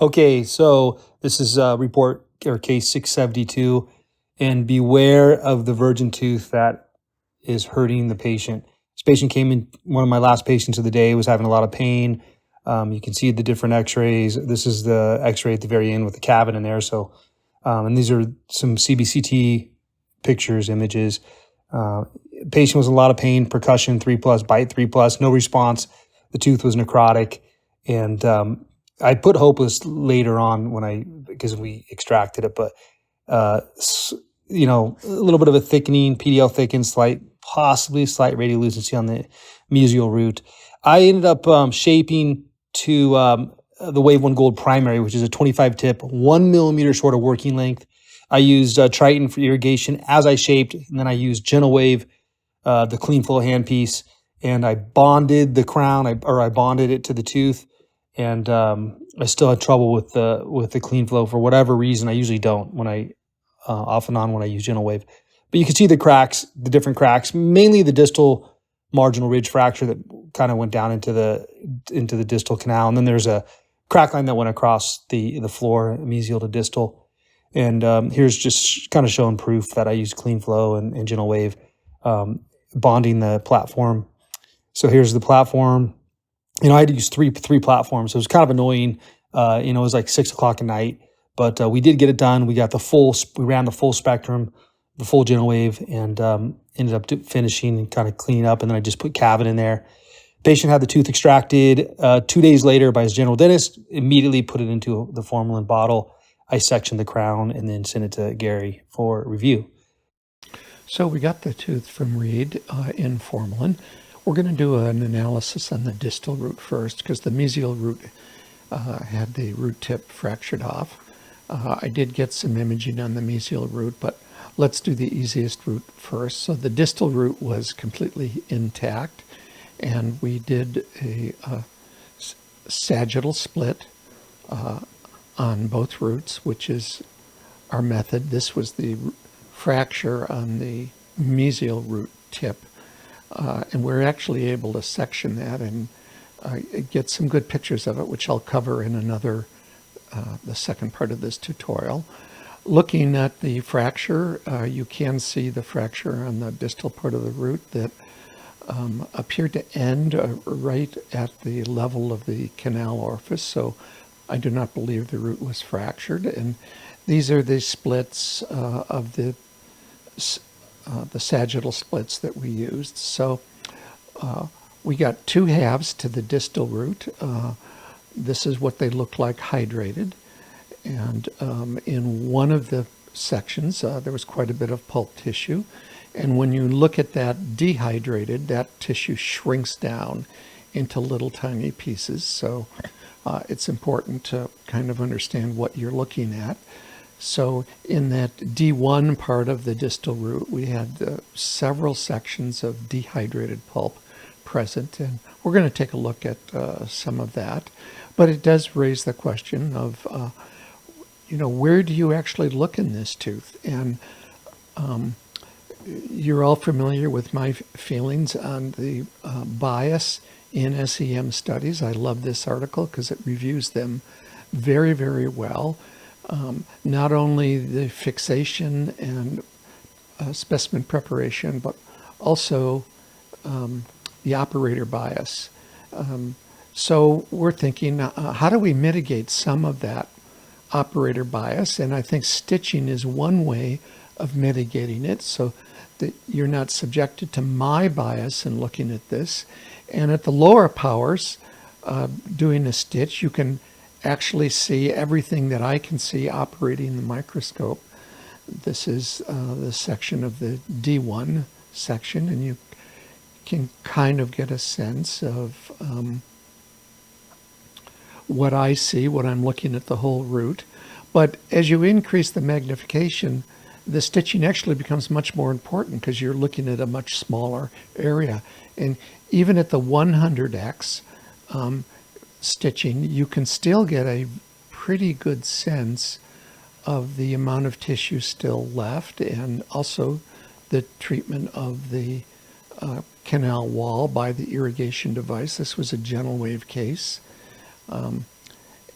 Okay, so this is report or case 672, and beware of the virgin tooth that is hurting the patient. This patient came in, one of my last patients of the day, was having a lot of pain. You can see the different x-rays. This is the x-ray at the very end with the cavity in there. So, and these are some CBCT pictures, images. Patient was in a lot of pain, percussion 3+, bite 3+, no response. The tooth was necrotic. And I put hopeless later on because we extracted it, but uh, a little bit of a thickening, PDL thickened, possibly slight radiolucency on the mesial root. I ended up shaping to the Wave 1 Gold primary, which is a 25 tip, 1 millimeter short of working length. I used Triton for irrigation as I shaped, and then I used Gentle Wave, the clean flow handpiece, and I bonded the crown, I bonded it to the tooth, and I still had trouble with the clean flow for whatever reason. I usually don't when I off and on when I use Gentle Wave, but you can see the cracks, the different cracks, mainly the distal marginal ridge fracture that kind of went down into the distal canal, and then there's a crack line that went across the floor, mesial to distal. And here's just kind of showing proof that I use clean flow and Gentle Wave, bonding the platform. So here's the platform. I had to use three platforms. So it was kind of annoying. It was like 6 o'clock at night, but we did get it done. We ran the full spectrum, the full Gentle Wave, and ended up finishing and kind of cleaning up. And then I just put cavity in there. Patient had the tooth extracted 2 days later by his general dentist, immediately put it into the formalin bottle. I sectioned the crown and then sent it to Gary for review. So we got the tooth from Reid in formalin. We're going to do an analysis on the distal root first because the mesial root had the root tip fractured off. I did get some imaging on the mesial root, but let's do the easiest root first. So the distal root was completely intact, and we did a sagittal split on both roots, which is our method. This was the fracture on the mesial root tip, and we're actually able to section that and get some good pictures of it, which I'll cover in the second part of this tutorial. Looking at the fracture, you can see the fracture on the distal part of the root that appeared to end right at the level of the canal orifice, so I do not believe the root was fractured. And these are the splits of the sagittal splits that we used. So we got two halves to the distal root. This is what they look like hydrated. And in one of the sections, there was quite a bit of pulp tissue. And when you look at that dehydrated, that tissue shrinks down into little tiny pieces. So it's important to kind of understand what you're looking at. So in that D1 part of the distal root, we had several sections of dehydrated pulp present, and we're going to take a look at some of that. But it does raise the question of, where do you actually look in this tooth? And you're all familiar with my feelings on the bias in SEM studies. I love this article because it reviews them very, very well. Not only the fixation and specimen preparation, but also the operator bias. So we're thinking, how do we mitigate some of that operator bias? And I think stitching is one way of mitigating it so that you're not subjected to my bias in looking at this. And at the lower powers, doing a stitch, you can actually see everything that I can see operating the microscope. This is the section of the D1 section, and you can kind of get a sense of what I see when I'm looking at the whole root. But as you increase the magnification, the stitching actually becomes much more important because you're looking at a much smaller area. And even at the 100x stitching, you can still get a pretty good sense of the amount of tissue still left, and also the treatment of the canal wall by the irrigation device. This was a Gentle Wave case.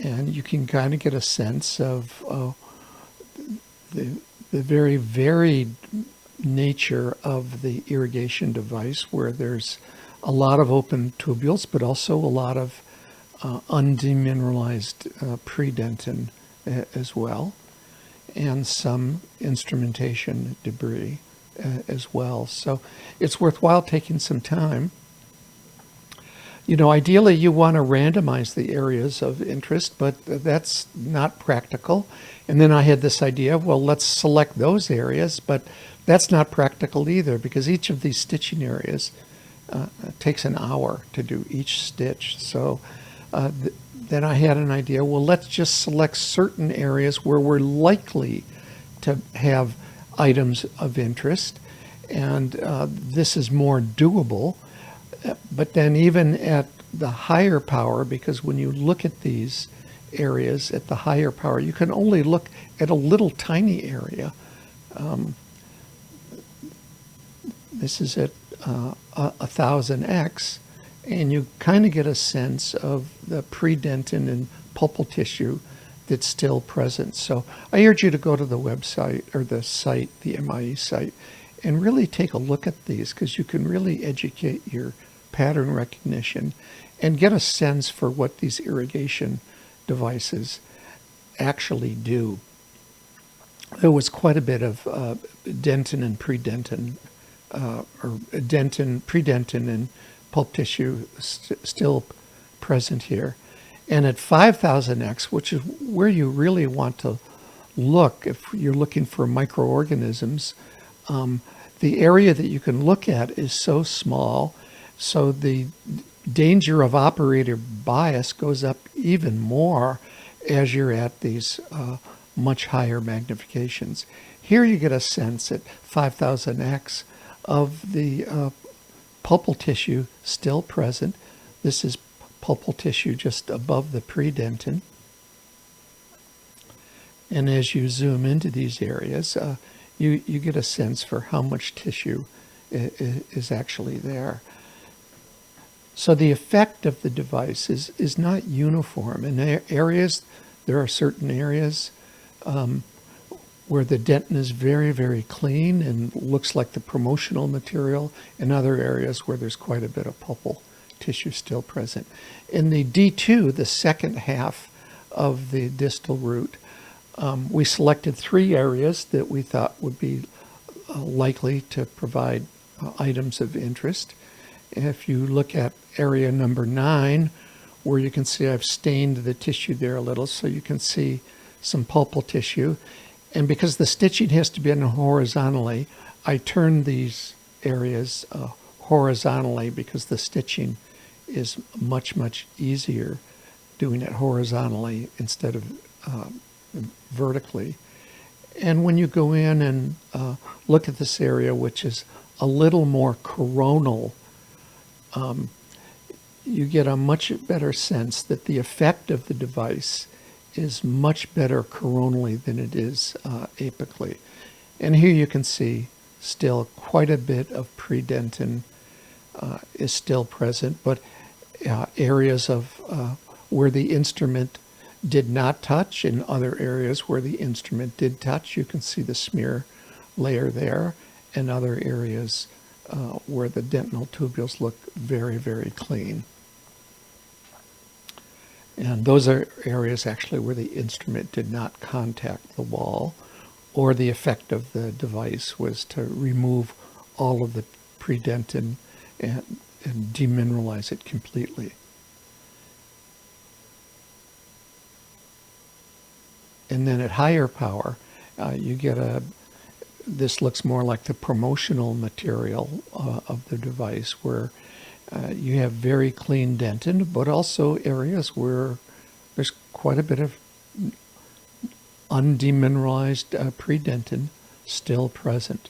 And you can kind of get a sense of the very varied nature of the irrigation device, where there's a lot of open tubules, but also a lot of undemineralized predentin as well, and some instrumentation debris as well. So it's worthwhile taking some time. You know, ideally you want to randomize the areas of interest, but that's not practical. And then I had this idea, well, let's select those areas, but that's not practical either, because each of these stitching areas takes an hour to do each stitch. So then I had an idea, well, let's just select certain areas where we're likely to have items of interest, and this is more doable. But then even at the higher power, because when you look at these areas at the higher power, you can only look at a little tiny area. This is at 1000x, and you kind of get a sense of the predentin and pulpal tissue that's still present. So I urge you to go to the website, or the site, the MIE site, and really take a look at these, because you can really educate your pattern recognition and get a sense for what these irrigation devices actually do. There was quite a bit of dentin and predentin, or predentin and pulp tissue still present here. And at 5000x, which is where you really want to look if you're looking for microorganisms, the area that you can look at is so small, so the danger of operator bias goes up even more as you're at these much higher magnifications. Here you get a sense at 5000x of the pulpal tissue still present. This is pulpal tissue just above the predentin. And as you zoom into these areas, you get a sense for how much tissue is actually there. So the effect of the device is not uniform. In areas, there are certain areas where the dentin is very, very clean and looks like the promotional material, and other areas where there's quite a bit of pulpal tissue still present. In the D2, the second half of the distal root, we selected 3 areas that we thought would be likely to provide items of interest. If you look at area number 9, where you can see I've stained the tissue there a little, so you can see some pulpal tissue. And because the stitching has to be done horizontally, I turned these areas horizontally, because the stitching is much, much easier doing it horizontally instead of vertically. And when you go in and look at this area, which is a little more coronal, you get a much better sense that the effect of the device is much better coronally than it is apically. And here you can see still quite a bit of predentin is still present, but areas of where the instrument did not touch, and other areas where the instrument did touch, you can see the smear layer there, and other areas where the dentinal tubules look very, very clean. And those are areas actually where the instrument did not contact the wall, or the effect of the device was to remove all of the predentin and demineralize it completely. And then at higher power, you get this looks more like the promotional material of the device, where you have very clean dentin, but also areas where there's quite a bit of undemineralized predentin still present.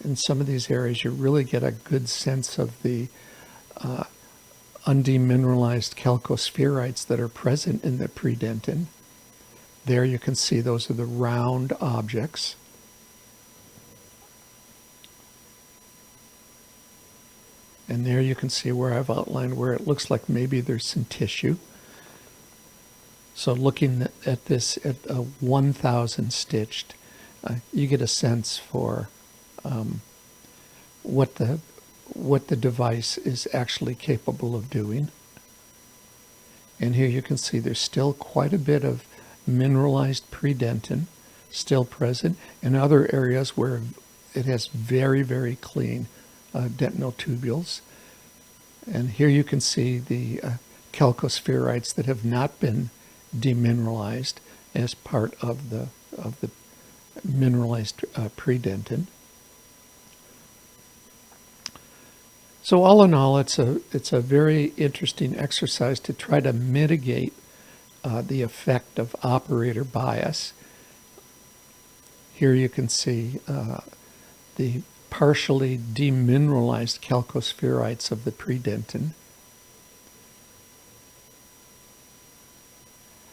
In some of these areas, you really get a good sense of the undemineralized chalcospheroids that are present in the predentin. There you can see those are the round objects. And there you can see where I've outlined where it looks like maybe there's some tissue. So looking at this at 1,000 stitched, you get a sense for what the device is actually capable of doing. And here you can see there's still quite a bit of mineralized predentin still present, and other areas where it has very, very clean dentinal tubules. And here you can see the calcospheroids that have not been demineralized as part of the mineralized predentin. So all in all, it's a very interesting exercise to try to mitigate the effect of operator bias. Here you can see the partially demineralized calcospheroids of the predentin.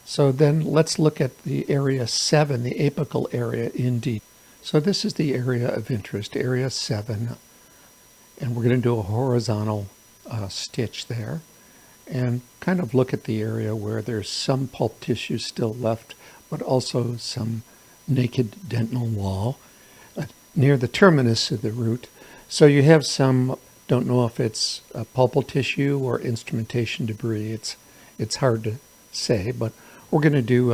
So then let's look at the area 7, the apical area in D. So this is the area of interest, area 7, and we're going to do a horizontal stitch there and kind of look at the area where there's some pulp tissue still left, but also some naked dentinal wall near the terminus of the root. So you have some, don't know if it's pulpal tissue or instrumentation debris. It's hard to say, but we're going to do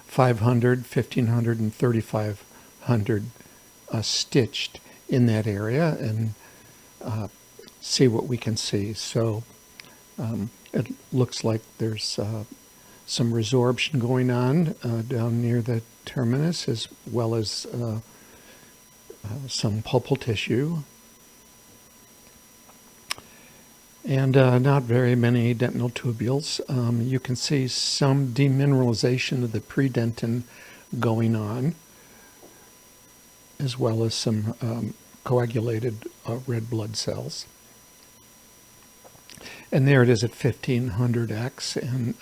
500, 1500, and 3500 stitched in that area and see what we can see. So it looks like there's some resorption going on down near the terminus, as well as some pulpal tissue. And not very many dentinal tubules. You can see some demineralization of the predentin going on, as well as some coagulated red blood cells. And there it is at 1500x, and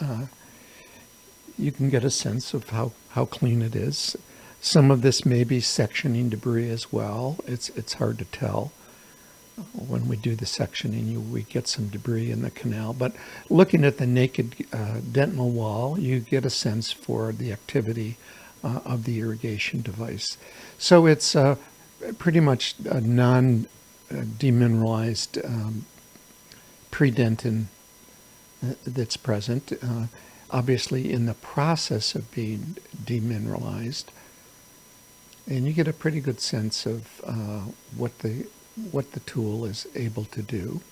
you can get a sense of how clean it is. Some of this may be sectioning debris as well. It's hard to tell. When we do the sectioning, we get some debris in the canal. But looking at the naked dentinal wall, you get a sense for the activity of the irrigation device. So it's pretty much a non-demineralized predentin that's present, obviously in the process of being demineralized. And you get a pretty good sense of what the tool is able to do.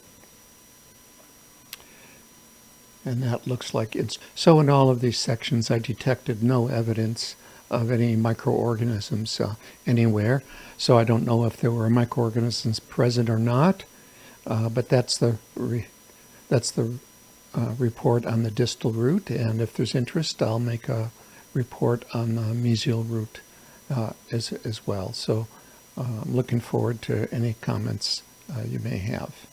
And that looks like it's... So in all of these sections, I detected no evidence of any microorganisms anywhere. So I don't know if there were microorganisms present or not, but that's the report on the distal root. And if there's interest, I'll make a report on the mesial root as well. So I'm looking forward to any comments you may have.